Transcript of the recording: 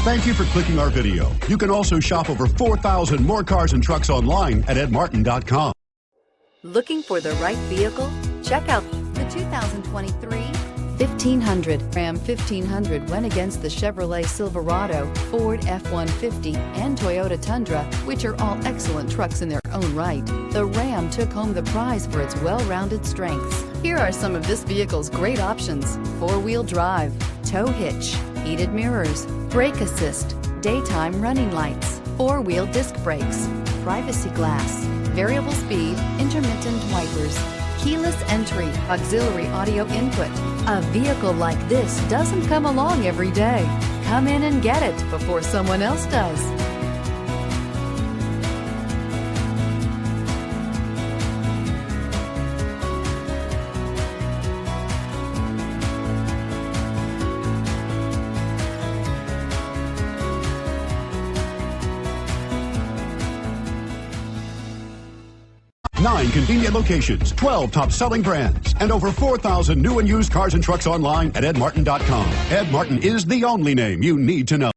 Thank you for clicking our video. You can also shop over 4,000 more cars and trucks online at edmartin.com. Looking for the right vehicle? Check out the 2023 1500. Ram 1500 went against the Chevrolet Silverado, Ford F-150, and Toyota Tundra, which are all excellent trucks in their own right. The Ram took home the prize for its well-rounded strengths. Here are some of this vehicle's great options: four-wheel drive, tow hitch, heated mirrors, brake assist, daytime running lights, four-wheel disc brakes, privacy glass, variable speed, intermittent wipers, keyless entry, auxiliary audio input. A vehicle like this doesn't come along every day. Come in and get it before someone else does. Nine convenient locations, 12 top-selling brands, and over 4,000 new and used cars and trucks online at edmartin.com. Ed Martin is the only name you need to know.